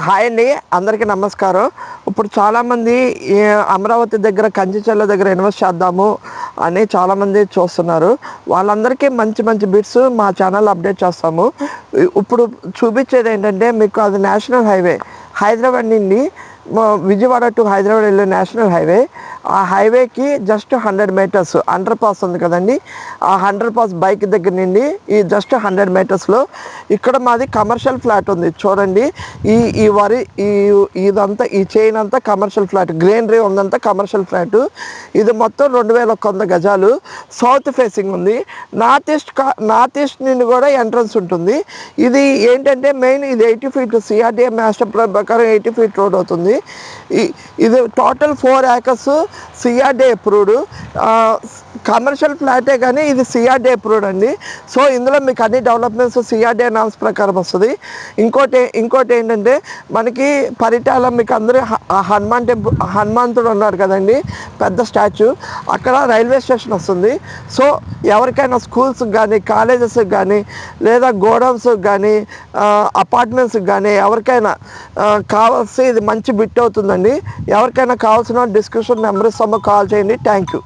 Hi అండి, అందరికీ నమస్కారం. ఇప్పుడు చాలామంది అమరావతి దగ్గర కంచిచర్ల దగ్గర ఇన్వెస్ట్ చేద్దాము అని చాలామంది చూస్తున్నారు. వాళ్ళందరికీ మంచి మంచి బిట్స్ మా ఛానల్ అప్డేట్ చేస్తాము. ఇప్పుడు చూపించేది ఏంటంటే, మీకు అది నేషనల్ హైవే, హైదరాబాద్ నుండి విజయవాడ టు హైదరాబాద్ వెళ్ళే నేషనల్ హైవే. ఆ హైవేకి జస్ట్ 100 మీటర్స్ అండర్ పాస్ ఉంది కదండి. ఆ అండర్ పాస్ బైక్ దగ్గర నుండి ఈ జస్ట్ 100 మీటర్స్లో ఇక్కడ మాది కమర్షియల్ ఫ్లాట్ ఉంది చూడండి. ఈ ఈ వరి ఇదంతా ఈ చైన్ అంతా కమర్షియల్ ఫ్లాట్, గ్రీనరీ ఉందంతా కమర్షియల్ ఫ్లాట్. ఇది మొత్తం 2100 గజాలు. సౌత్ ఫేసింగ్ ఉంది. నార్త్ ఈస్ట్ నుండి కూడా ఎంట్రన్స్ ఉంటుంది. ఇది ఏంటంటే మెయిన్ ఇది 80 ఫీట్ సిఆర్డిఏ మాస్టర్ ప్లాన్ ప్రకారం 80 ఫీట్ రోడ్ అవుతుంది. ఇది total 4 acres CRDA approved. Commercial ఫ్లాటే కానీ ఇది సిఆర్డిఏ అప్రూవ్డ్ అండి. సో ఇందులో మీకు అన్ని డెవలప్మెంట్స్ సిఆర్డిఏ నామ్స్ ప్రకారం వస్తుంది. ఇంకోటి ఏంటంటే, మనకి పరిటాల మీకు అందరూ హనుమంతుడు ఉన్నారు కదండి, పెద్ద స్టాచ్యూ. అక్కడ రైల్వే స్టేషన్ వస్తుంది. సో ఎవరికైనా స్కూల్స్కి కానీ, కాలేజెస్కి కానీ, లేదా గోడౌన్స్కి కానీ, అపార్ట్మెంట్స్కి కానీ ఎవరికైనా కావాల్సి ఇది మంచి బిట్ అవుతుందండి. ఎవరికైనా కావాల్సిన డిస్క్రిప్షన్ నెంబర్ ఇస్తామో కాల్ చేయండి. Thank you.